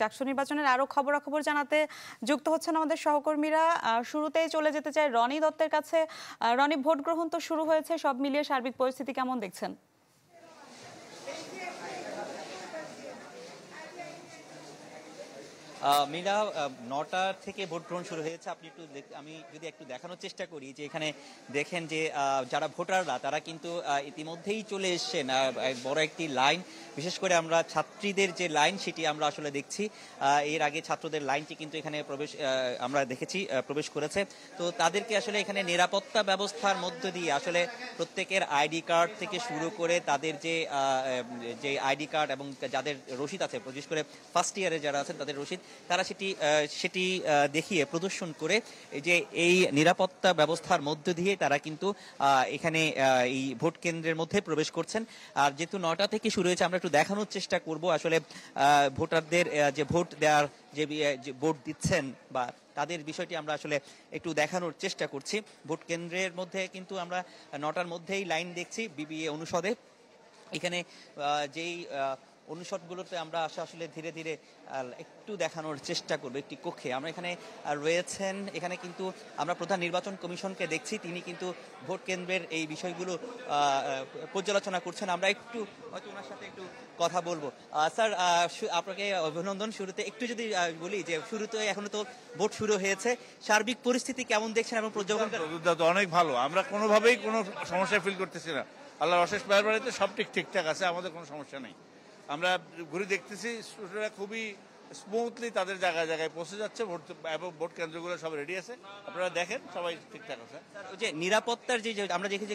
চাকসু নির্বাচনের আরো খবরাখবর জানাতে যুক্ত হচ্ছেন আমাদের সহকর্মীরা। শুরুতেই চলে যেতে চাই রনি দত্তের কাছে। রনি, ভোট গ্রহণ তো শুরু হয়েছে, সব মিলিয়ে সার্বিক পরিস্থিতি কেমন দেখছেন? মিরা, 9টা থেকে ভোট গ্রহণ শুরু হয়েছে। আমি যদি একটু দেখানোর চেষ্টা করি যে এখানে দেখেন যে যারা ভোটাররা তারা কিন্তু ইতিমধ্যেই চলে এসছেন। বড় একটি লাইন, বিশেষ করে আমরা ছাত্রীদের যে লাইন সেটি আমরা আসলে দেখছি। এর আগে ছাত্রদের লাইনটি কিন্তু এখানে আমরা দেখেছি প্রবেশ করেছে। তো তাদেরকে আসলে এখানে নিরাপত্তা ব্যবস্থার মধ্য দিয়ে আসলে প্রত্যেকের আইডি কার্ড থেকে শুরু করে তাদের যে আইডি কার্ড এবং যাদের রসিদ আছে, বিশেষ করে ফার্স্ট ইয়ারে যারা আছেন তাদের রসিদ, তারা সেটি দেখিয়ে প্রদর্শন করে যে এই নিরাপত্তা ব্যবস্থার মধ্য দিয়ে তারা কিন্তু এখানে এই ভোট কেন্দ্রের মধ্যে প্রবেশ করছেন। আর যেহেতু 9টা থেকে শুরু হয়েছে, আমরা একটু দেখানোর চেষ্টা করব আসলে ভোটারদের যে ভোট দেওয়ার যে ভোট দিচ্ছেন বা তাদের বিষয়টি আমরা আসলে একটু দেখানোর চেষ্টা করছি। ভোট কেন্দ্রের মধ্যে কিন্তু আমরা 9টার মধ্যেই লাইন দেখছি বিবিএ অনুষদে। এখানে যেই অনুষদগুলোতে আমরা আসলে ধীরে ধীরে একটু দেখানোর চেষ্টা করবো। একটি কক্ষে আমরা এখানে রয়েছেন, এখানে কিন্তু আমরা প্রধান নির্বাচন কমিশনকে দেখছি, তিনি কিন্তু ভোট কেন্দ্রের এই বিষয়গুলো পর্যালোচনা করছেন। আমরা একটু হয়তো ওনার সাথে একটু কথা বলবো। স্যার, আপনাকে অভিনন্দন। শুরুতে একটু যদি বলি যে শুরুতে এখনো তো ভোট শুরু হয়েছে, সার্বিক পরিস্থিতি কেমন দেখছেন এবং অনেক ভালো, আমরা কোনোভাবেই কোনো সমস্যা ফিল করতেছি না। আল্লাহর অশেষ মেহেরবানিতে সব ঠিকঠাক আছে, আমাদের কোনো সমস্যা নেই। আমরা ঘুরে দেখতেছি স্টুডেন্টরা খুবই স্মুথলি তাদের জায়গায় জায়গায় পৌঁছে যাচ্ছে, এবং ভোট কেন্দ্রগুলো সব রেডি আছে। আপনারা দেখেন সবাই ঠিকঠাক আছে। যে নিরাপত্তার যে আমরা দেখেছি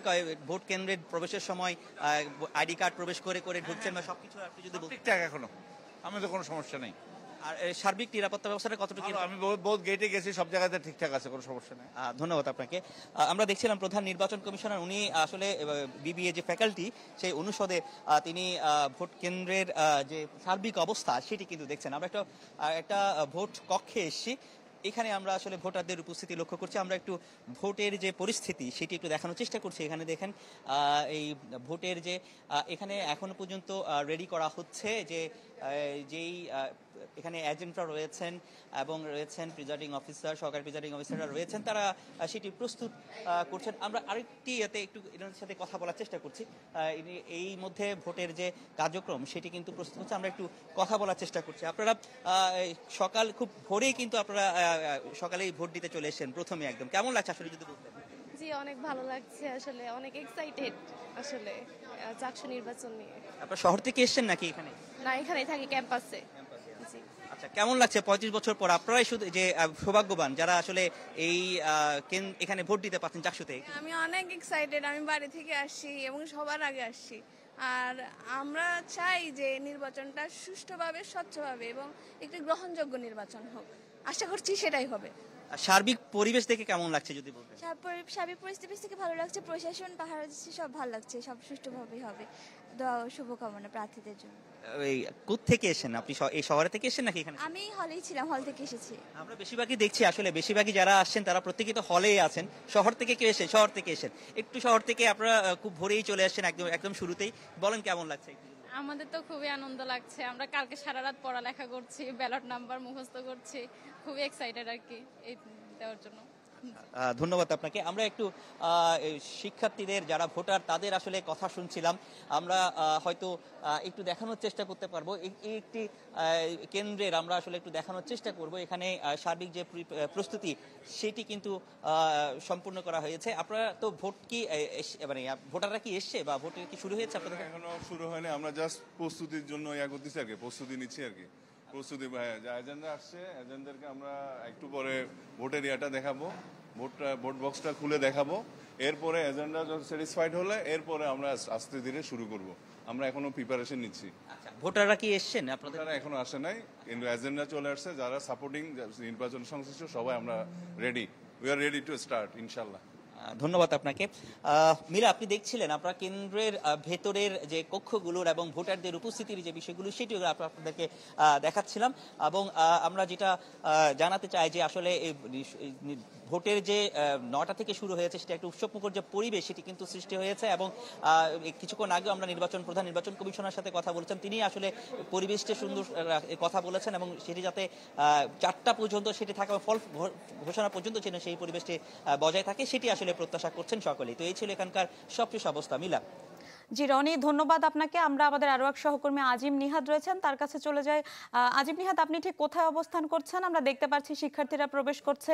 ভোট কেন্দ্রের প্রবেশের সময় আইডি কার্ড প্রবেশ করে করে ঢুকছেন বা সবকিছু যদি ঠিকঠাক এখনো, আমাদের কোনো সমস্যা নেই। আর সার্বিক নিরাপত্তা ব্যবস্থাটা কতটুকু? আমি বহুত গেটে গেছি, সব জায়গাতে ঠিকঠাক আছে, কোনো সমস্যা নেই। ধন্যবাদ আপনাকে। আমরা দেখছিলাম প্রধান নির্বাচন কমিশনার, উনি আসলে বিবিএ যে ফ্যাকাল্টি সেই অনুষদে তিনি ভোট কেন্দ্রের যে সার্বিক অবস্থা সেটি কিন্তু দেখছেন। আমরা একটা ভোট কক্ষে এসেছি, এখানে আমরা আসলে ভোটারদের উপস্থিতি লক্ষ্য করছি। আমরা একটু ভোটের যে পরিস্থিতি সেটি একটু দেখানোর চেষ্টা করছি। এখানে দেখেন এই ভোটের যে এখানে এখনো পর্যন্ত রেডি করা হচ্ছে, যেই এখানে এজেন্টরা রয়েছেন এবং রয়েছেন প্রিজাইডিং অফিসার, সহকারী প্রিজাইডিং অফিসাররা রয়েছেন, তারা সেটি প্রস্তুত করছেন। আমরা আরেকটি একটু এনাদের সাথে কথা বলার চেষ্টা করছি। এই মধ্যে ভোটের যে কার্যক্রম সেটি কিন্তু প্রস্তুত হচ্ছে, আমরা একটু কথা বলার চেষ্টা করছি। আপনারা সকাল খুব ভোরেই কিন্তু আপনারা সকালেই ভোট দিতে চলে এসেছেন প্রথমে, একদম কেমন লাগছে আসলে যদি বলতেন? জি, অনেক ভালো লাগছে, আসলে অনেক এক্সাইটেড আসলে চাকসু নির্বাচন নিয়ে। আপনারা শহর থেকে এসেছেন নাকি এখানে? না, এখানেই থাকি, ক্যাম্পাসে। আচ্ছা, কেমন লাগছে 35 বছর পর আপনারাই শুধু যে সৌভাগ্যবান যারা আসলে এই এখানে ভোট দিতে পারছেন চাকসুতে? আমি অনেক এক্সাইটেড, আমি বাড়ি থেকে আসছি এবং সবার আগে আসছি। আর আমরা চাই যে নির্বাচনটা সুষ্ঠুভাবে, স্বচ্ছভাবে এবং একটি গ্রহণযোগ্য নির্বাচন হোক। আশা করছি সেটাই হবে। সার্বিক পরিবেশ দেখে কেমন লাগছে যদি বলতেন? সার্বিক পরিস্থিতি থেকে ভালো লাগছে, প্রশাসন পাহারা দিচ্ছে, সব ভালো লাগছে, সব সুষ্ঠুভাবেই হবে। দোয়া ও শুভকামনা প্রার্থীদের জন্য। কোত্থেকে এসেছেন আপনি? এই শহরে থেকে এসেছেন নাকি এখানে? আমি হলেই ছিলাম, হল থেকে এসেছি। আমরা বেশিরভাগই দেখছি আসলে বেশিরভাগই যারা আসছেন তারা প্রত্যেকেই তো হলেই আছেন। শহর থেকে কেউ এসেছেন? শহর থেকে এসেছেন, একটু শহর থেকে আপনারা খুব ভোরেই চলে আসছেন, একদম শুরুতেই। বলেন কেমন লাগছে? আমাদের তো খুবই আনন্দ লাগছে, আমরা কালকে সারা রাত পড়ালেখা করছি, ব্যালট নাম্বার মুখস্থ করছি, খুবই এক্সাইটেড আর কি এই দেওয়ার জন্য। ধন্যবাদ আপনাকে। আমরা একটু শিক্ষার্থীদের যারা ভোটার তাদের আসলে কথা শুনছিলাম। আমরা হয়তো একটু দেখানোর চেষ্টা করতে পারবো, এই একটি কেন্দ্রের আমরা আসলে একটু দেখানোর চেষ্টা করব। এখানে সার্বিক যে প্রস্তুতি সেটি কিন্তু সম্পূর্ণ করা হয়েছে। আপনারা তো ভোট কি মানে ভোটাররা কি এসছে বা ভোট কি শুরু হয়েছে আপনাদের? এখনো শুরু হয়নি, আমরা জাস্ট প্রস্তুতির জন্য করতেছি আর কি, প্রস্তুতি নিচ্ছি আর কি। প্রস্তুতি এজেন্ডা আসছে, এজেন্টদেরকে আমরা একটু পরে ভোটের দেখাবো, ভোট বক্সটা খুলে দেখাবো। এরপরে এজেন্ডা যখন স্যাটিসফাইড হলে এরপরে আমরা আস্তে ধীরে শুরু করব। আমরা এখনো প্রিপারেশন নিচ্ছি। ভোটাররা কি এসছেন আপনাদের? এখনো আসে নাই, কিন্তু এজেন্ডা চলে আসছে। যারা সাপোর্টিং নির্বাচন সংশ্লিষ্ট সবাই আমরা ready, we are ready to start ইনশাল্লাহ। ধন্যবাদ আপনাকে। মীরা, আপনি দেখছিলেন আপনারা কেন্দ্রের ভেতরের যে কক্ষগুলোর এবং ভোটারদের উপস্থিতির যে বিষয়গুলো সেটি আপনাদেরকে দেখাচ্ছিলাম। এবং আমরা যেটা জানাতে চাই যে আসলে ভোটের যে 9টা থেকে শুরু হয়েছে সেটা একটা উৎসবমুখর যে পরিবেশ সেটি কিন্তু সৃষ্টি হয়েছে এবং কিছুক্ষণ আগে আমরা প্রধান নির্বাচন কমিশনার সাথে কথা বলেছেন, তিনি আসলে পরিবেশটা সুন্দর কথা বলেছেন এবং সেটি যাতে 4টা পর্যন্ত সেটি থাকা ফল ঘোষণা পর্যন্ত যেন সেই পরিবেশটি বজায় থাকে সেটি আসলে প্রত্যাশা করছেন সকলেই। তো এই ছিল এখানকার সবশেষ অবস্থা। মিলা। জি রনি, ধন্যবাদ আপনাকে। আমরা আমাদের আরো এক সহকর্মী আজিম নিহাদ রয়েছেন, তার কাছে চলে যাই। আজিম নিহাদ, আপনি ঠিক কোথায় অবস্থান করছেন? আমরা দেখতে পাচ্ছি শিক্ষার্থীরা প্রবেশ করছে,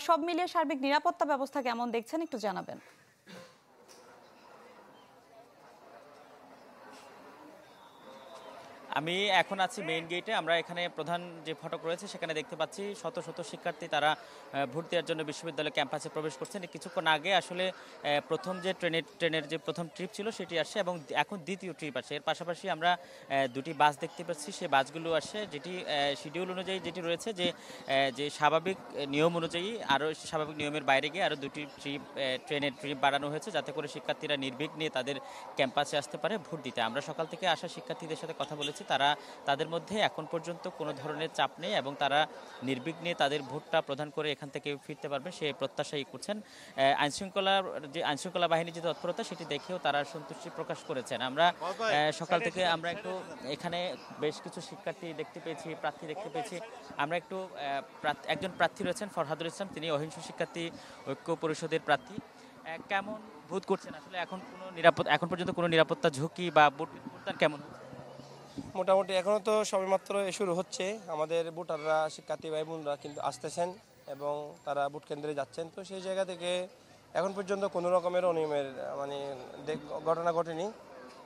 সব মিলিয়ে সার্বিক নিরাপত্তা ব্যবস্থা কেমন দেখছেন একটু জানাবেন। আমি এখন আছি মেইন গেটে। আমরা এখানে প্রধান যে ফটক রয়েছে সেখানে দেখতে পাচ্ছি শত শত শিক্ষার্থী তারা ভোট দেওয়ার জন্য বিশ্ববিদ্যালয় ক্যাম্পাসে প্রবেশ করছেন। কিছুক্ষণ আগে আসলে প্রথম যে ট্রেনের যে প্রথম ট্রিপ ছিল সেটি আসছে এবং এখন দ্বিতীয় ট্রিপ আসছে। এর পাশাপাশি আমরা দুটি বাস দেখতে পাচ্ছি, সেই বাসগুলো আসছে যেটি শিডিউল অনুযায়ী যেটি রয়েছে যে স্বাভাবিক নিয়ম অনুযায়ী আরও স্বাভাবিক নিয়মের বাইরে গিয়ে আরও দুটি ট্রেনের ট্রিপ বাড়ানো হয়েছে যাতে করে শিক্ষার্থীরা নির্বিঘ্নে তাদের ক্যাম্পাসে আসতে পারে ভোট দিতে। আমরা সকাল থেকে আসা শিক্ষার্থীদের সাথে কথা বলেছি, তাদের মধ্যে এখন পর্যন্ত কোনো ধরনের চাপ নেই এবং তারা নির্বিঘ্নে তাদের ভোটটা প্রদান করে এখান থেকে ফিরতে পারবে সে প্রত্যাশাই করছেন। আইনশৃঙ্খলা বাহিনীর যে তৎপরতা সেটি দেখেও তারা সন্তুষ্টি প্রকাশ করেছেন। আমরা সকাল থেকে আমরা একটু এখানে বেশ কিছু শিক্ষার্থী দেখতে পেয়েছি, প্রার্থী দেখতে পেয়েছি। আমরা একটু একজন প্রার্থী রয়েছেন ফরহাদুল ইসলাম, তিনি অহিংস শিক্ষার্থী ঐক্য পরিষদের প্রার্থী। কেমন বোধ করছেন আসলে এখন পর্যন্ত কোনো নিরাপত্তা ঝুঁকি বা ভোটদান কেমন? মোটামুটি এখনও তো সবেমাত্র শুরু হচ্ছে, আমাদের ভোটাররা শিক্ষার্থী ভাই বোনরা কিন্তু আসতেছেন এবং তারা ভোট কেন্দ্রে যাচ্ছেন। তো সেই জায়গা থেকে এখন পর্যন্ত কোনো রকমের অনিয়মের ঘটনা ঘটেনি।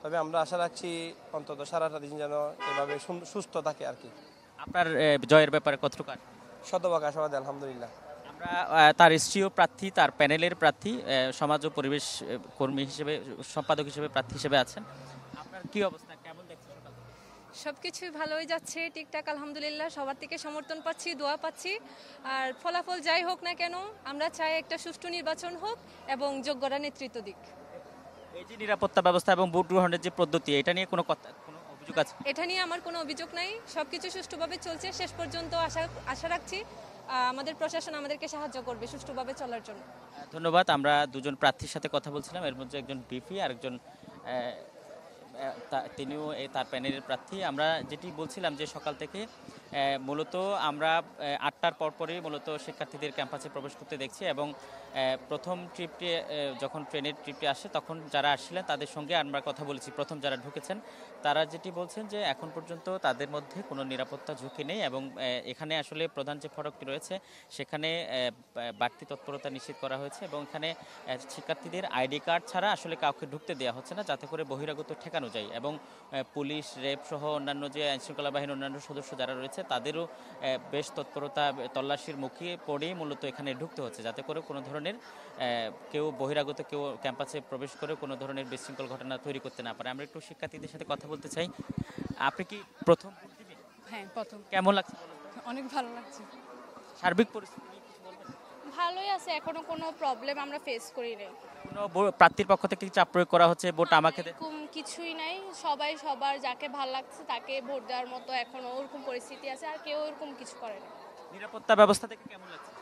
তবে আমরা আশা রাখছি অন্তত সারাটা দিন যেন এভাবে সুস্থ থাকে আর কি। আপনার জয়ের ব্যাপারে কতটুকু শতভাগ আশাবাদী আলহামদুলিল্লাহ। আমরা তার এসটিও প্রার্থী, তার প্যানেলের প্রার্থী, সমাজ ও পরিবেশ কর্মী হিসেবে সম্পাদক হিসেবে প্রার্থী হিসেবে আছেন। আপনার কি অবস্থা, কেমন দেখছেন? সবকিছুই ভালোই যাচ্ছে, ঠিকঠাক আলহামদুলিল্লাহ। সবার থেকে সমর্থন পাচ্ছি, দোয়া পাচ্ছি। আর ফলাফল যাই হোক না কেন আমরা চাই একটা সুষ্ঠু নির্বাচন হোক এবং যোগ্যরা নেতৃত্ব দিক। এই যে নিরাপত্তা ব্যবস্থা এবং ভোট গ্রহণের যে পদ্ধতি, এটা নিয়ে কোনো অভিযোগ আছে? এটা নিয়ে আমার কোনো অভিযোগ নাই, সবকিছু সুষ্ঠুভাবে চলছে। শেষ পর্যন্ত আশা রাখছি আমাদের প্রশাসন আমাদেরকে সাহায্য করবে সুষ্ঠুভাবে চলার জন্য। ধন্যবাদ। আমরা দুজন প্রার্থীর সাথে কথা বলছিলাম, এর মধ্যে একজন বিপি আর একজন তিনিও তার প্যানেলের প্রার্থী। আমরা যেটি বলছিলাম যে সকাল থেকে মূলত আমরা 8টার পরপরই মূলত শিক্ষার্থীদের ক্যাম্পাসে প্রবেশ করতে দেখছি এবং প্রথম ট্রিপটি যখন ট্রেনের ট্রিপটি আসে তখন যারা আসছিলেন তাদের সঙ্গে আমরা কথা বলেছি। প্রথম যারা ঢুকেছেন তারা যেটি বলছেন যে এখন পর্যন্ত তাদের মধ্যে কোনো নিরাপত্তা ঝুঁকি নেই এবং এখানে আসলে প্রধান যে ফটকটি রয়েছে সেখানে বাড়তি তৎপরতা নিশ্চিত করা হয়েছে এবং এখানে শিক্ষার্থীদের আইডি কার্ড ছাড়া আসলে কাউকে ঢুকতে দেওয়া হচ্ছে না যাতে করে বহিরাগত ঠেকানো যায় এবং পুলিশ, র্যাব সহ অন্যান্য যে আইনশৃঙ্খলা বাহিনীর অন্যান্য সদস্য যারা রয়েছে তাদেরও বেশ তৎপরতা তল্লাশির মুখে পড়েই মূলত এখানে ঢুকতে হচ্ছে যাতে করে কোনো ধরনের কেউ বহিরাগত কেউ ক্যাম্পাসে প্রবেশ করে কোনো ধরনের বিশৃঙ্খল ঘটনা তৈরি করতে না পারে। আমরা একটু শিক্ষার্থীদের সাথে কথা বলতে চাই। আপনি কি প্রথম? হ্যাঁ প্রথম। কেমন লাগছে? অনেক ভালো লাগছে। সার্বিক পরিস্থিতি ভালোই আছে, এখনো কোনো প্রবলেম আমরা ফেস করি নাই। কোনো প্রার্থীর পক্ষ থেকে চাপ প্রয়োগ করা হচ্ছে ভোট আমাকে এরকম কিছুই নাই, সবাই সবার যাকে ভালো লাগছে তাকে ভোট দেওয়ার মতো এখনো ওরকম পরিস্থিতি আছে, আর কেউ এরকম কিছু করে না। নিরাপত্তা ব্যবস্থা থেকে কেমন লাগছে?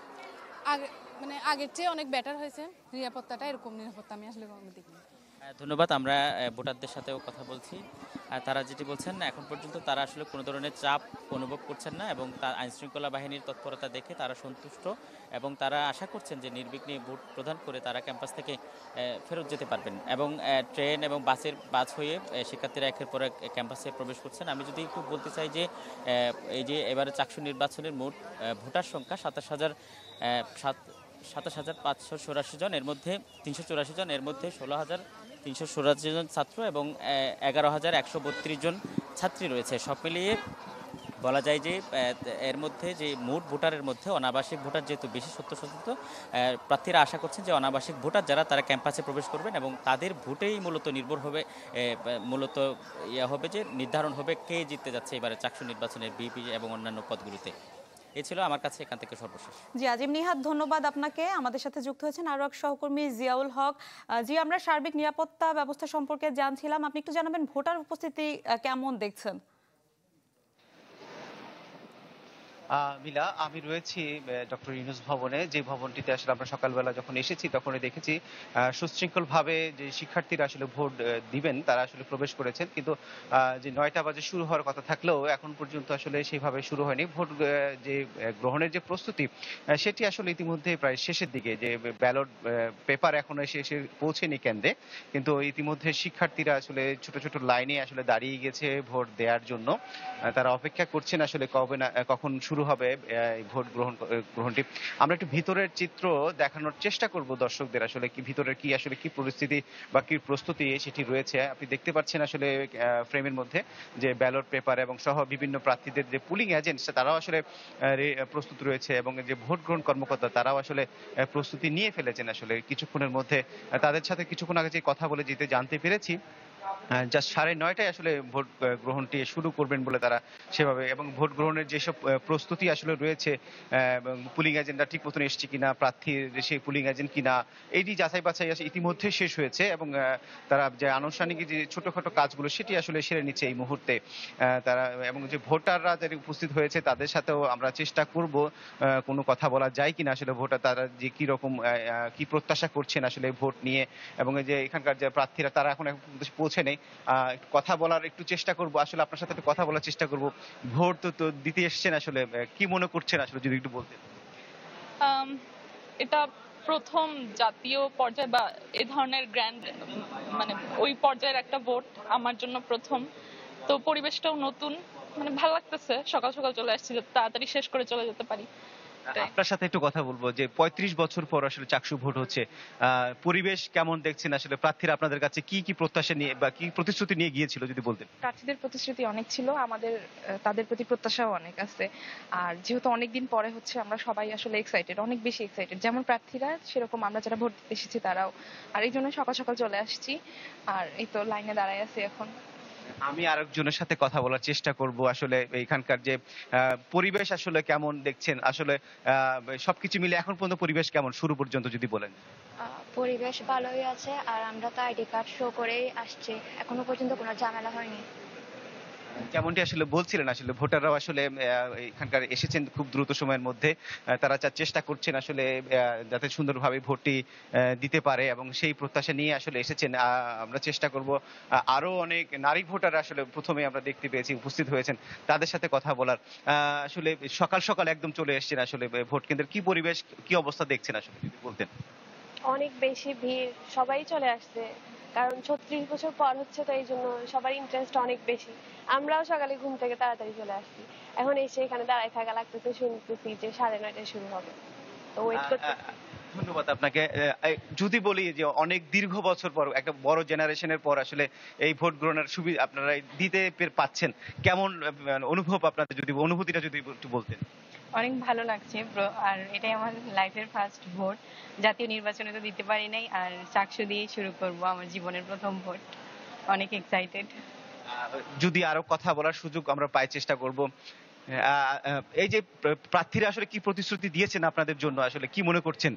আগের চেয়ে অনেক বেটার হয়েছে নিরাপত্তাটা, এরকম নিরাপত্তা আমি আসলে দেখিনি। ধন্যবাদ। আমরা ভোটারদের সাথেও কথা বলছি আর তারা যেটি বলছেন এখন পর্যন্ত তারা আসলে কোনো ধরনের চাপ অনুভব করছেন না এবং তার আইনশৃঙ্খলা বাহিনীর তৎপরতা দেখে তারা সন্তুষ্ট এবং তারা আশা করছেন যে নির্বিঘ্নে ভোট প্রদান করে তারা ক্যাম্পাস থেকে ফেরত যেতে পারবেন এবং ট্রেন এবং বাস হয়ে শিক্ষার্থীরা একের পর এক ক্যাম্পাসে প্রবেশ করছেন। আমি যদি একটু বলতে চাই যে এই যে এবারে চাকসু নির্বাচনের মোট ভোটার সংখ্যা 27,584 জন, এর মধ্যে 384 জন, এর মধ্যে 16,384 জন ছাত্র এবং 11,132 জন ছাত্রী রয়েছে। সব মিলিয়ে বলা যায় যে এর মধ্যে যে মোট ভোটারের মধ্যে অনাবাসিক ভোটার যেহেতু বেশি 70% প্রার্থীরা আশা করছেন যে অনাবাসিক ভোটার যারা তারা ক্যাম্পাসে প্রবেশ করবেন এবং তাদের ভোটেই মূলত নির্ভর হবে মূলত হবে যে নির্ধারণ হবে কে জিততে যাচ্ছে এবারে চাকসু নির্বাচনের বিপি এবং অন্যান্য পদগুলিতে। এই ছিল আমার কাছে এখান থেকে সর্বশেষ। জি আজিম নিহাদ, ধন্যবাদ আপনাকে। আমাদের সাথে যুক্ত হয়েছেন আরো এক সহকর্মী জিয়াউল হক। জি, আমরা সার্বিক নিরাপত্তা ব্যবস্থা সম্পর্কে জানছিলাম, আপনি একটু জানাবেন ভোটার উপস্থিতি কেমন দেখছেন? মিলা, আমি রয়েছি ডক্টর ইউনূস ভবনে, যে ভবনটিতে আসলে আমরা সকালবেলা যখন এসেছি তখনই দেখেছি সুশৃঙ্খলভাবে যে শিক্ষার্থীরা আসলে ভোট দিবেন তারা আসলে প্রবেশ করেছেন, কিন্তু যে 9টা বাজে শুরু হওয়ার কথা থাকলেও এখন পর্যন্ত আসলে সেইভাবে শুরু হয়নি। ভোট যে গ্রহণের যে প্রস্তুতি সেটি আসলে ইতিমধ্যে প্রায় শেষের দিকে, যে ব্যালট পেপার এখনো এসে পৌঁছেনি কেন্দ্রে, কিন্তু ইতিমধ্যে শিক্ষার্থীরা আসলে ছোট ছোট লাইনে আসলে দাঁড়িয়ে গেছে ভোট দেওয়ার জন্য। তারা অপেক্ষা করছেন আসলে কখন শুরু হবে ভোট গ্রহণটি। আমরা একটু ভিতরের চিত্র দেখানোর চেষ্টা করব দর্শকদের, আসলে কি ভিতরের কি আসলে কি পরিস্থিতি বা কি প্রস্তুতি সেটি রয়েছে। আপনি দেখতে পাচ্ছেন আসলে ফ্রেমের মধ্যে যে ব্যালট পেপার এবং সহ বিভিন্ন প্রার্থীদের যে পুলিং এজেন্টস তারাও আসলে প্রস্তুত রয়েছে, এবং যে ভোট গ্রহণ কর্মকর্তা তারাও আসলে প্রস্তুতি নিয়ে ফেলেছেন। আসলে কিছুক্ষণের মধ্যে তাদের সাথে কিছুক্ষণ আগে যে কথা বলে জানতে পেরেছি জাস্ট 9:30টায় আসলে ভোট গ্রহণটি শুরু করবেন বলে তারা সেভাবে, এবং ভোট গ্রহণের যেসব প্রস্তুতি আসলে রয়েছে, এবং পুলিং এজেন্টরা ঠিক মতন এসছে কিনা, প্রার্থীর সেই পুলিং এজেন্ট কিনা, এইটি যাচাই বাছাই ইতিমধ্যে শেষ হয়েছে, এবং তারা যে আনুষ্ঠানিক যে ছোটখাটো কাজগুলো সেটি আসলে সেরে নিচ্ছে এই মুহূর্তে তারা। এবং যে ভোটাররা যারা উপস্থিত হয়েছে তাদের সাথেও আমরা চেষ্টা করব কোনো কথা বলা যায় কিনা, আসলে ভোটার তারা যে কি রকম কি প্রত্যাশা করছেন আসলে ভোট নিয়ে, এবং যে এখানকার যে প্রার্থীরা তারা এখন পৌঁছে নেই। কথা বলার একটু চেষ্টা করব, আসলে আপনার সাথে একটু কথা বলার চেষ্টা করব। ভোট তো দিতে এসছেন, আসলে কি মনে করছেন আসলে যদি একটু বলতেন। এটা প্রথম জাতীয় পর্যায়ে বা এ ধরনের গ্র্যান্ড মানে ওই পর্যায়ের একটা ভোট আমার জন্য প্রথম, তো পরিবেশটাও নতুন, মানে ভালো লাগতেছে। সকাল সকাল চলে আসছি যাতে তাড়াতাড়ি শেষ করে চলে যেতে পারি। আপনার সাথে একটু কথা বলবো যে 35 বছর পর আসলে চাকসু ভোট হচ্ছে, পরিবেশ কেমন দেখছেন? আসলে প্রার্থীরা আপনাদের কাছে কি কি প্রত্যাশা নিয়ে বা কি প্রতিশ্রুতি নিয়ে গিয়েছিল যদি বলতেন। প্রার্থীদের প্রতিশ্রুতি অনেক ছিল, আমাদের তাদের প্রতি প্রত্যাশাও অনেক আছে। আর যেহেতু অনেকদিন পরে হচ্ছে আমরা সবাই আসলে এক্সাইটেড, অনেক বেশি এক্সাইটেড, যেমন প্রার্থীরা সেরকম আমরা যারা ভোট দিতে এসেছি তারাও। আর এই জন্য সকাল সকাল চলে আসছি, আর এই তো লাইনে দাঁড়ায় আছি এখন। আমি আরেকজনের সাথে কথা বলার চেষ্টা করব, আসলে এখানকার যে পরিবেশ আসলে কেমন দেখছেন, আসলে সবকিছু মিলে এখন পর্যন্ত পরিবেশ কেমন শুরু পর্যন্ত যদি বলেন। পরিবেশ ভালোই আছে, আর আমরা তো আইডি কার্ড শো করেই আসছি, এখনো পর্যন্ত কোনো ঝামেলা হয়নি। যেমনটি আসলে বলছিলেন, আসলে ভোটাররাও আসলে এখানকার এসেছেন খুব দ্রুত সময়ের মধ্যে, তারা চেষ্টা করছেন আসলে যাতে সুন্দরভাবে ভোটটি দিতে পারে, এবং সেই প্রত্যাশা নিয়ে আসলে এসেছেন। আমরা চেষ্টা করব আরো অনেক নারী ভোটার আসলে প্রথমে আমরা দেখতে পেয়েছি উপস্থিত হয়েছেন, তাদের সাথে কথা বলার। আসলে সকাল সকাল একদম চলে এসেছেন, আসলে ভোট কেন্দ্রের কি পরিবেশ কি অবস্থা দেখছেন আসলে যদি বলতেন। অনেক বেশি ভিড়, সবাই চলে আসছে, কারণ 36 বছর পর হচ্ছে, তো এই জন্য সবার ইন্টারেস্ট অনেক বেশি। আমরাও সকালে ঘুম থেকে তাড়াতাড়ি চলে আসছি, এখন এসে এখানে দাঁড়ায় থাকা লাগতেছে, শুনতেছি যে 9:30টায় শুরু হবে, তো ওয়েট করতে। ধন্যবাদ আপনাকে। যদি বলি যে অনেক দীর্ঘ বছর পর একটা বড় জেনারেশনের পর আসলে এই ভোট গ্রহণের সুবিধা আপনারা দিতে পাচ্ছেন, কেমন অনুভব আপনাদের, যদি অনুভূতিটা যদি একটু বলতেন। অনেক ভালো লাগছে ব্রো, আর এটাই আমার লাইফের ফার্স্ট ভোট, জাতীয় নির্বাচনে তো দিতে পারি নাই, আর চাকসু দিয়েই শুরু করব আমার জীবনের প্রথম ভোট, অনেক এক্সাইটেড। যদি আরো কথা বলার সুযোগ আমরা পাই চেষ্টা করব। এই যে প্রার্থীরা আসলে কি প্রতিশ্রুতি দিয়েছেন আপনাদের জন্য, আসলে কি মনে করছেন?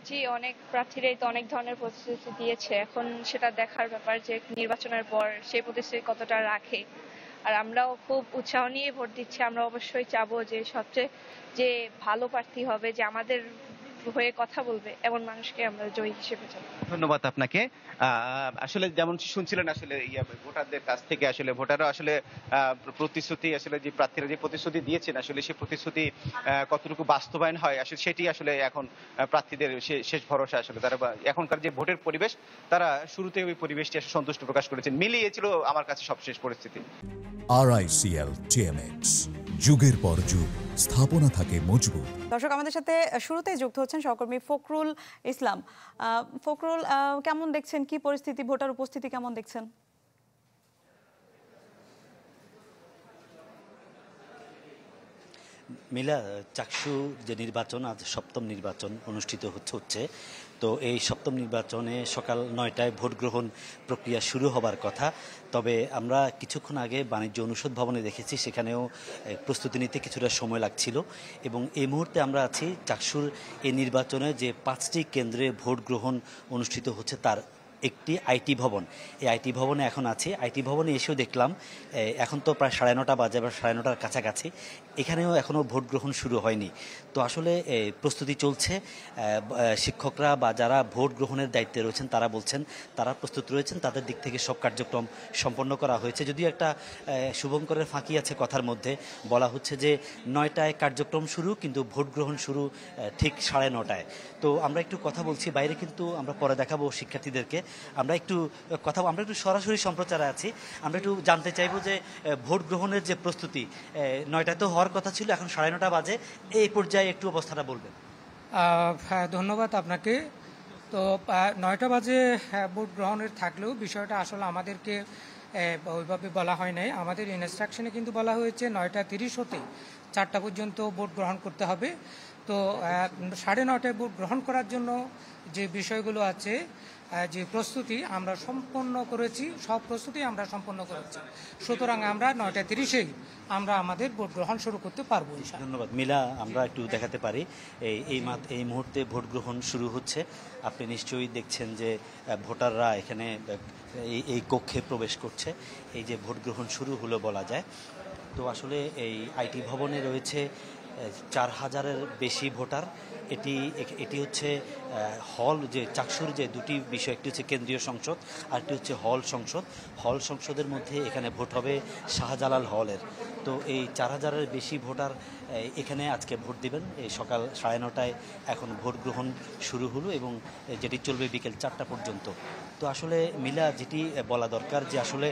জি, অনেক প্রার্থীরাই তো অনেক ধরনের প্রতিশ্রুতি দিয়েছে, এখন সেটা দেখার ব্যাপার যে নির্বাচনের পর সেই প্রতিশ্রুতি কতটা রাখে। আর আমরাও খুব উৎসাহ নিয়ে ভোট দিচ্ছি, আমরা অবশ্যই চাবো যে সবচেয়ে যে ভালো প্রার্থী হবে, যে আমাদের হয়ে কথা বলবে, এমন মানুষকে আমরা জয়ী হিসেবে চাবো। ধন্যবাদ আপনাকে। আসলে যেমন শুনছিলেন আসলে ভোটারদের কাছ থেকে, আসলে ভোটাররা আসলে প্রতিশ্রুতি, আসলে যে প্রার্থীরা যে প্রতিশ্রুতি দিয়েছেন আসলে সেই প্রতিশ্রুতি কতটুকু বাস্তবায়ন হয় আসলে সেটি আসলে এখন প্রার্থীদের শেষ ভরসা। আসলে তারা এখনকার যে ভোটের পরিবেশ, তারা শুরুতে ওই পরিবেশটি আসলে সন্তুষ্ট প্রকাশ করেছেন, মিলিয়েছিল আমার কাছে সবশেষ পরিস্থিতি। RICL TMX, যুগের পর যুগ স্থাপনা থাকে মজবুত। দর্শক, আমাদের সাথে শুরুতেই যুক্ত হচ্ছেন সহকর্মী ফখরুল ইসলাম। ফখরুল, কেমন দেখছেন, কি পরিস্থিতি, ভোটার উপস্থিতি কেমন দেখছেন? মিলা, চাকসু যে নির্বাচন, আজ সপ্তম নির্বাচন অনুষ্ঠিত হচ্ছে, তো এই সপ্তম নির্বাচনে সকাল 9টায় ভোট গ্রহণ প্রক্রিয়া শুরু হবার কথা। তবে আমরা কিছুক্ষণ আগে বাণিজ্য অনুষদ ভবনে দেখেছি, সেখানেও প্রস্তুতি নিতে কিছুটা সময় লাগছিল, এবং এই মুহূর্তে আমরা আছি চাকসুর এই নির্বাচনে যে 5টি কেন্দ্রে ভোট গ্রহণ অনুষ্ঠিত হচ্ছে তার একটি আইটি ভবন। এই আইটি ভবনে এখন আছি। আইটি ভবনে এসেও দেখলাম এখন তো প্রায় 9:30 বাজে বা 9:30 কাছাকাছি, এখানেও এখনও ভোট গ্রহণ শুরু হয়নি। তো আসলে প্রস্তুতি চলছে। শিক্ষকরা বা যারা ভোট গ্রহণের দায়িত্বে রয়েছেন তারা বলছেন তারা প্রস্তুত রয়েছেন, তাদের দিক থেকে সব কার্যক্রম সম্পন্ন করা হয়েছে। যদিও একটা শুভঙ্করের ফাঁকি আছে কথার মধ্যে, বলা হচ্ছে যে 9টায় কার্যক্রম শুরু, কিন্তু ভোট গ্রহণ শুরু ঠিক 9:30টায়। তো আমরা একটু কথা বলছি বাইরে, কিন্তু আমরা পরে দেখাবো শিক্ষার্থীদেরকে। আমরা একটু সরাসরি সম্প্রচারে আছি। আমরা একটু জানতে চাইবো যে ভোট গ্রহণের যে প্রস্তুতি, 9টায় তো হওয়ার কথা ছিল, এখন 9:30 বাজে, এই পর্যায়ে একটু অবস্থাটা বলবেন। হ্যাঁ, ধন্যবাদ আপনাকে। তো 9টা বাজে ভোট গ্রহণের থাকলেও বিষয়টা আসলে আমাদেরকে ওইভাবে বলা হয় নাই। আমাদের ইনস্ট্রাকশনে কিন্তু বলা হয়েছে 9:30 হতে 4টা পর্যন্ত ভোট গ্রহণ করতে হবে। তো 9:30টায় ভোট গ্রহণ করার জন্য যে বিষয়গুলো আছে, যে প্রস্তুতি আমরা সম্পন্ন করেছি, সব প্রস্তুতি আমরা সম্পন্ন করেছি। সুতরাং আমরা 9:30-এই আমরা আমাদের ভোট গ্রহণ শুরু করতে পারবো। ধন্যবাদ মিলা। আমরা একটু দেখাতে পারি এই মুহূর্তে ভোট গ্রহণ শুরু হচ্ছে। আপনি নিশ্চয়ই দেখছেন যে ভোটাররা এখানে এই কক্ষে প্রবেশ করছে। এই যে ভোট গ্রহণ শুরু হলো বলা যায়। তো আসলে এই আইটি ভবনে রয়েছে 4000-এর বেশি ভোটার। এটি হচ্ছে হল, যে চাকসুর যে দুটি বিষয়, একটি হচ্ছে কেন্দ্রীয় সংসদ আর একটি হচ্ছে হল সংসদ। হল সংসদের মধ্যে এখানে ভোট হবে শাহজালাল হলের। তো এই 4000-এর বেশি ভোটার এখানে আজকে ভোট দিবেন। এই সকাল 9:30টায় এখন ভোট গ্রহণ শুরু হলো এবং যেটি চলবে বিকেল 4টা পর্যন্ত। তো আসলে মিলা, যেটি বলা দরকার যে আসলে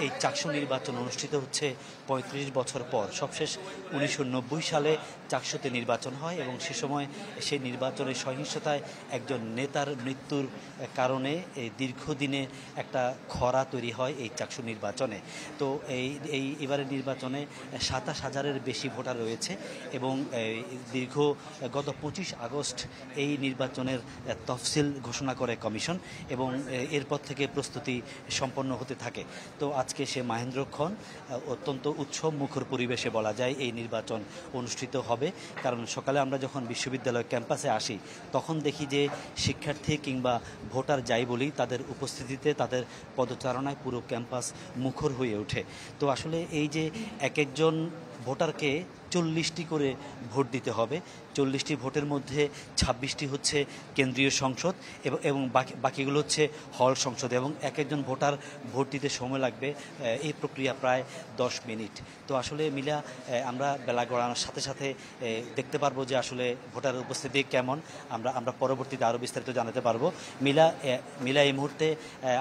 এই চাকসু নির্বাচন অনুষ্ঠিত হচ্ছে 35 বছর পর। সবশেষ 1990 সালে চাকসুতে নির্বাচন হয় এবং সে সময় সেই নির্বাচনের সহিংসতায় একজন নেতার মৃত্যুর কারণে এই দীর্ঘদিনে একটা খরা তৈরি হয় এই চাকসু নির্বাচনে। তো এবারের নির্বাচনে 27,000-এর বেশি ভোটার রয়েছে এবং গত 25 আগস্ট এই নির্বাচনের তফসিল ঘোষণা করে কমিশন এবং এরপর থেকে প্রস্তুতি সম্পন্ন হতে থাকে। তো আজকে সে মাহেন্দ্রক্ষণ অত্যন্ত উৎসব মুখর পরিবেশে বলা যায় এই নির্বাচন অনুষ্ঠিত হবে। কারণ সকালে আমরা যখন বিশ্ববিদ্যালয় ক্যাম্পাসে আসি তখন দেখি যে শিক্ষার্থী কিংবা ভোটার যাই বলি, তাদের উপস্থিতিতে, তাদের পদচারণায় পুরো ক্যাম্পাস মুখর হয়ে ওঠে। তো আসলে এই যে এক একজন ভোটারকে 40টি করে ভোট দিতে হবে। 40টি ভোটের মধ্যে 26টি হচ্ছে কেন্দ্রীয় সংসদ এবং বাকিগুলো হচ্ছে হল সংসদ, এবং এক একজন ভোটার ভোট দিতে সময় লাগবে এই প্রক্রিয়া প্রায় 10 মিনিট। তো আসলে মিলা, আমরা বেলা গড়ানোর সাথে সাথে দেখতে পারবো যে আসলে ভোটার উপস্থিতি কেমন, আমরা পরবর্তীতে আরও বিস্তারিত জানাতে পারবো। মিলা এই মুহূর্তে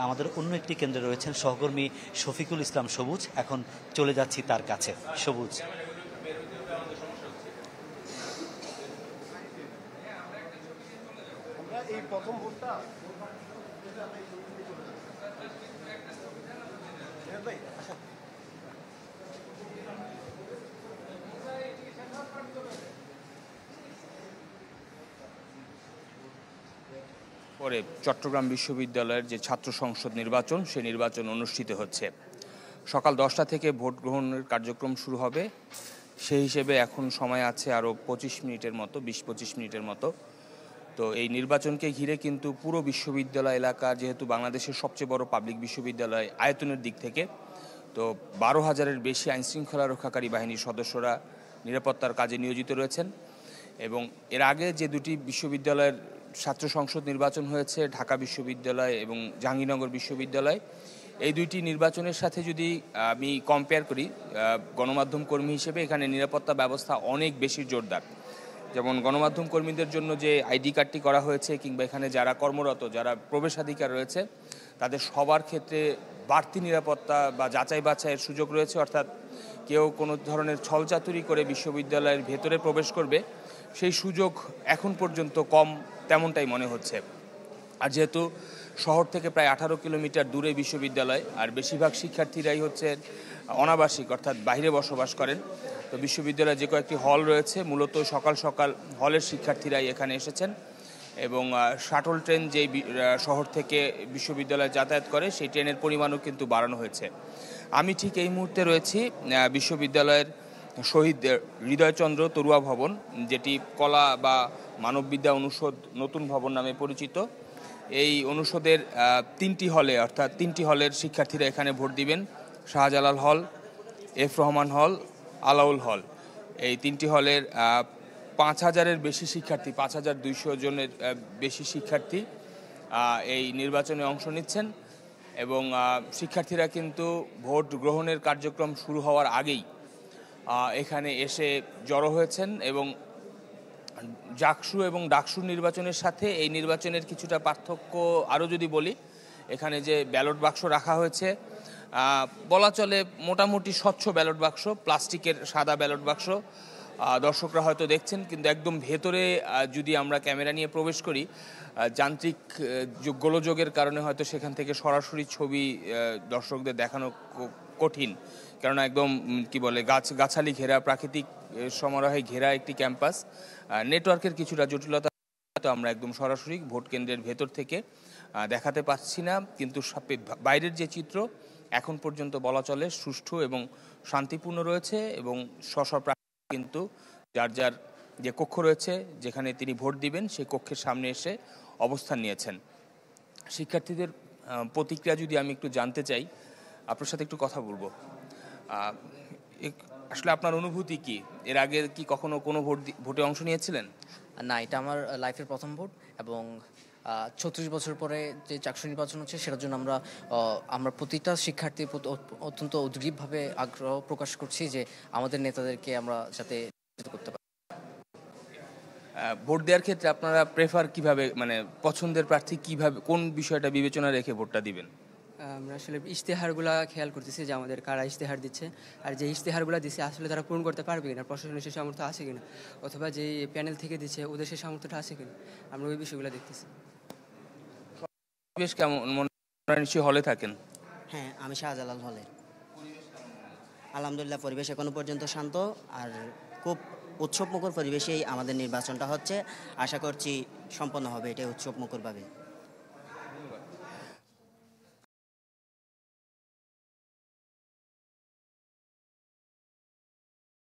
আমাদের অন্য একটি কেন্দ্রে রয়েছেন সহকর্মী শফিকুল ইসলাম সবুজ। এখন চলে যাচ্ছি তার কাছে। সবুজ, এই প্রথম ভোটটা পরে চট্টগ্রাম বিশ্ববিদ্যালয়ের যে ছাত্র সংসদ নির্বাচন, সেই নির্বাচন অনুষ্ঠিত হচ্ছে। সকাল 10টা থেকে ভোট গ্রহণের কার্যক্রম শুরু হবে। সেই হিসেবে এখন সময় আছে আরও 25 মিনিটের মতো, 20-25 মিনিটের মতো। তো এই নির্বাচনকে ঘিরে কিন্তু পুরো বিশ্ববিদ্যালয় এলাকা, যেহেতু বাংলাদেশের সবচেয়ে বড় পাবলিক বিশ্ববিদ্যালয় আয়তনের দিক থেকে, তো 12,000-এর বেশি আইনশৃঙ্খলা রক্ষাকারী বাহিনীর সদস্যরা নিরাপত্তার কাজে নিয়োজিত রয়েছেন। এবং এর আগে যে দুটি বিশ্ববিদ্যালয়ের ছাত্র সংসদ নির্বাচন হয়েছে, ঢাকা বিশ্ববিদ্যালয় এবং জাহাঙ্গীরনগর বিশ্ববিদ্যালয়, এই দুইটি নির্বাচনের সাথে যদি আমি কম্পেয়ার করি, গণমাধ্যম কর্মী হিসেবে এখানে নিরাপত্তা ব্যবস্থা অনেক বেশি জোরদার। যেমন গণমাধ্যম কর্মীদের জন্য যে আইডি কার্ডটি করা হয়েছে, কিংবা এখানে যারা কর্মরত, যারা প্রবেশাধিকার রয়েছে, তাদের সবার ক্ষেত্রে বাড়তি নিরাপত্তা বা যাচাই বাছাইয়ের সুযোগ রয়েছে। অর্থাৎ কেউ কোনো ধরনের ছলচাতুরি করে বিশ্ববিদ্যালয়ের ভেতরে প্রবেশ করবে, সেই সুযোগ এখন পর্যন্ত কম, তেমনটাই মনে হচ্ছে। আর যেহেতু শহর থেকে প্রায় 18 কিলোমিটার দূরে বিশ্ববিদ্যালয়, আর বেশিরভাগ শিক্ষার্থীরাই হচ্ছে অনাবাসিক, অর্থাৎ বাইরে বসবাস করেন। তো বিশ্ববিদ্যালয়ে যে কয়েকটি হল রয়েছে, মূলত সকাল সকাল হলের শিক্ষার্থীরাই এখানে এসেছেন। এবং শাটল ট্রেন যেই শহর থেকে বিশ্ববিদ্যালয়ে যাতায়াত করে, সেই ট্রেনের পরিমাণও কিন্তু বাড়ানো হয়েছে। আমি ঠিক এই মুহূর্তে রয়েছি বিশ্ববিদ্যালয়ের শহীদ হৃদয়চন্দ্র তরুয়া ভবন, যেটি কলা বা মানববিদ্যা অনুষদ নতুন ভবন নামে পরিচিত। এই অনুষদের 3টি হলে, অর্থাৎ 3টি হলের শিক্ষার্থীরা এখানে ভোট দিবেন। শাহজালাল হল, এফ রহমান হল, আলাউল হল। এই 3টি হলের 5000-এর বেশি শিক্ষার্থী, 5200 জনের বেশি শিক্ষার্থী এই নির্বাচনে অংশ নিচ্ছেন এবং শিক্ষার্থীরা কিন্তু ভোট গ্রহণের কার্যক্রম শুরু হওয়ার আগেই এখানে এসে জড়ো হয়েছেন এবং জাকসু এবং ডাকসু নির্বাচনের সাথে এই নির্বাচনের কিছুটা পার্থক্য আরও যদি বলি, এখানে যে ব্যালট বাক্স রাখা হয়েছে বলা চলে মোটামুটি স্বচ্ছ ব্যালট বাক্স, প্লাস্টিকের সাদা ব্যালট বাক্স। দর্শকরা হয়তো দেখছেন, কিন্তু একদম ভেতরে যদি আমরা ক্যামেরা নিয়ে প্রবেশ করি, যান্ত্রিক গোলযোগের কারণে হয়তো সেখান থেকে সরাসরি ছবি দর্শকদের দেখানো কঠিন, কেননা একদম কি বলে গাছালি ঘেরা, প্রাকৃতিক সমারোহে ঘেরা একটি ক্যাম্পাস। নেটওয়ার্কের কিছুটা জটিলতা আমরা একদম সরাসরি ভোট কেন্দ্রের ভেতর থেকে দেখাতে পাচ্ছি না, কিন্তু বাইরের যে চিত্র এখন পর্যন্ত বলা চলে সুষ্ঠু এবং শান্তিপূর্ণ রয়েছে এবং কিন্তু যার যার যে কক্ষ রয়েছে যেখানে তিনি ভোট দিবেন সেই কক্ষের সামনে এসে অবস্থান নিয়েছেন। শিক্ষার্থীদের প্রতিক্রিয়া যদি আমি একটু জানতে চাই, আপনার সাথে একটু কথা বলবো। আসলে আপনার অনুভূতি কি? এর আগে কি কখনো কোনো ভোটে অংশ নিয়েছিলেন? না, এটা আমার লাইফের প্রথম ভোট এবং 36 বছর পরে যে চাকসু নির্বাচন হচ্ছে সেটার জন্য আমরা প্রতিটা শিক্ষার্থী অত্যন্ত উদ্গ্রীবভাবে আগ্রহ প্রকাশ করছি যে আমাদের নেতাদেরকে আমরা যাতে করতে পারি। ভোট দেওয়ার ক্ষেত্রে আপনারা প্রেফার কিভাবে, মানে পছন্দের প্রার্থী কিভাবে, কোন বিষয়টা বিবেচনা রেখে ভোটটা দিবেন? আমরা আসলে ইশতেহারগুলা খেয়াল করতেছি যে আমাদের কারা ইশতেহার দিচ্ছে, আর যে ইশতেহারগুলো দিচ্ছে আসলে তারা পূরণ করতে পারবে কিনা, প্রশাসনের সে সামর্থ্য আছে কিনা, অথবা যে প্যানেল থেকে দিচ্ছে ওদের সে সামর্থ্যটা আছে কিনা, আমরা ওই বিষয়গুলো দেখতেছি। বেশ কেমন নিশ্চয়ই হলে থাকেন? হ্যাঁ, আমি শাহজালাল হলে। আলহামদুলিল্লাহ, পরিবেশ এখনো পর্যন্ত শান্ত আর খুব উৎসবমুখর পরিবেশেই আমাদের নির্বাচনটা হচ্ছে। আশা করছি সম্পন্ন হবে এটা উৎসবমুখরভাবে।